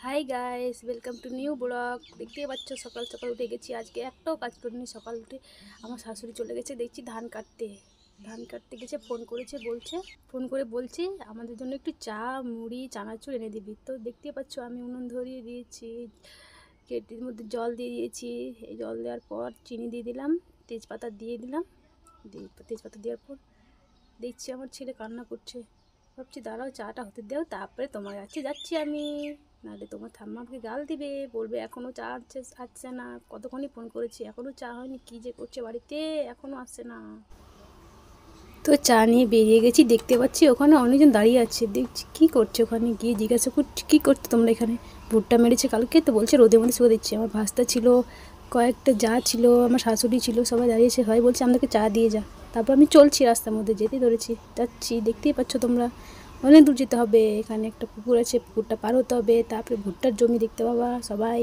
Hi guys, welcome to new blog. দেখতেই পাচ্ছ সকাল সকাল উঠে গেছি। আজকে একটাও কাজ করিনি। সকাল উঠে আমার শাশুড়ি চলে গেছে দেখছি ধান কাটতে। ধান কাটতে গেছে, ফোন করে বলছে আমাদের জন্য একটু চা, মুড়ি, চানাচুর এনে দিবি। তো দেখতেই পাচ্ছ আমি উনুন ধরিয়ে দিয়েছি, কেটলির মধ্যে জল দিয়ে দিয়েছি। এই জল দেওয়ার পর চিনি দিয়ে দিলাম, তেজপাতা দিয়ে দিলাম। তেজপাতা দেওয়ার পর দেখছি আমার ছেলে কান্না করছে। ভাবছি দাঁড়াও চাটা হতে দাও, তারপরে তোমার কাছে যাচ্ছি আমি, নাহলে তোমার ঠাম্মা আমাকে গাল দিবে, বলবে এখনও চা আসছে না। কতক্ষণই ফোন করেছি, এখনও চা হয়নি, কী যে করছে বাড়িতে, এখনও আসছে না। তো চা নিয়ে বেরিয়ে গেছি। দেখতে পাচ্ছি ওখানে অনেকজন দাঁড়িয়ে আছে। দেখছি কী করছে, ওখানে গিয়ে জিজ্ঞাসা করছি কী করছো তোমরা এখানে। ভুট্টা মেরেছে কালকে, তো বলছে রোদের মধ্যে শুয়ে দিচ্ছে। আমার ভাস্তা ছিল, কয়েকটা যা ছিল, আমার শাশুড়ি ছিল, সবাই দাঁড়িয়েছে। সবাই বলছে আমাদেরকে চা দিয়ে যা। তারপর আমি চলছি, রাস্তার মধ্যে যেতে ধরেছি, যাচ্ছি। দেখতেই পাচ্ছ তোমরা অনেক দূর যেতে হবে। এখানে একটা পুকুর আছে, পুকুরটা পার হতে হবে, তারপরে ভুট্টার জমি দেখতে পাবা সবাই।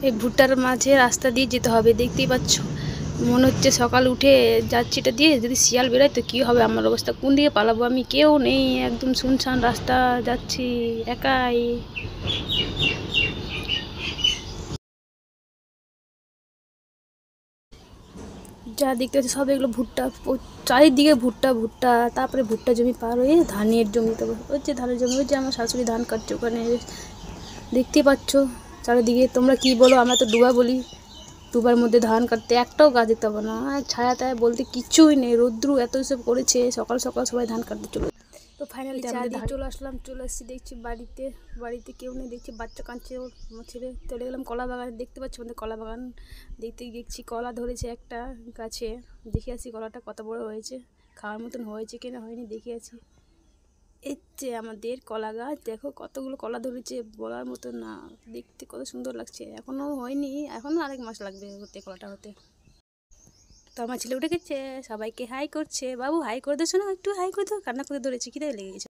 এই ভুট্টার মাঝে রাস্তা দিয়ে যেতে হবে, দেখতেই পাচ্ছ। মনে হচ্ছে সকাল উঠে যাচ্ছি এটা দিয়ে, যদি শিয়াল বেরোয় তো কী হবে আমার অবস্থা, কোন দিকে পালাবো আমি, কেউ নেই, একদম শুনশান রাস্তা, যাচ্ছি একাই। যা দেখতে পাচ্ছি সব এগুলো ভুট্টা, চারিদিকে ভুট্টা ভুট্টা। তারপরে ভুট্টা জমি পার হয়ে ধানের জমি, তো ওই যে ধানের জমি, ওই যে আমার শাশুড়ি ধান কাটছে ওখানে, দেখতে পাচ্ছ চারিদিকে। তোমরা কি বলো, আমরা তো ডুবা বলি। ডুবার মধ্যে ধান কাটতে একটাও গাছ দিতে হবে না, আর ছায়া টায়া বলতে কিচ্ছুই নেই। রৌদ্রু এত সব করেছে, সকাল সকাল সবাই ধান কাটতে চলে। তো ফাইনালি চা দিয়ে চলে আসলাম, চলে এসেছি। দেখছি বাড়িতে, বাড়িতে কেউ নেই। দেখছি বাচ্চা কাঁদছে, ওর ছেলে। চলে গেলাম কলা বাগান, দেখতে পাচ্ছি আমাদের কলা বাগান। দেখতে দেখছি কলা ধরেছে একটা গাছে, দেখে আসি কলাটা কত বড় হয়েছে, খাওয়ার মতন হয়েছে কিনা হয়নি দেখে আসি। এই যে আমাদের কলা গাছ, দেখো কতগুলো কলা ধরেছে, বলার মতো না। দেখতে কত সুন্দর লাগছে। এখনও হয়নি, এখনও আরেক মাস লাগবে হতে, কলাটা হতে। তো আমার ছেলে উঠে গেছে, সবাইকে হাই করছে। বাবু হাই করে দিস না, একটু হাই করে দাও, কান্না করে ধরেছে, খিদে লেগে গেছে।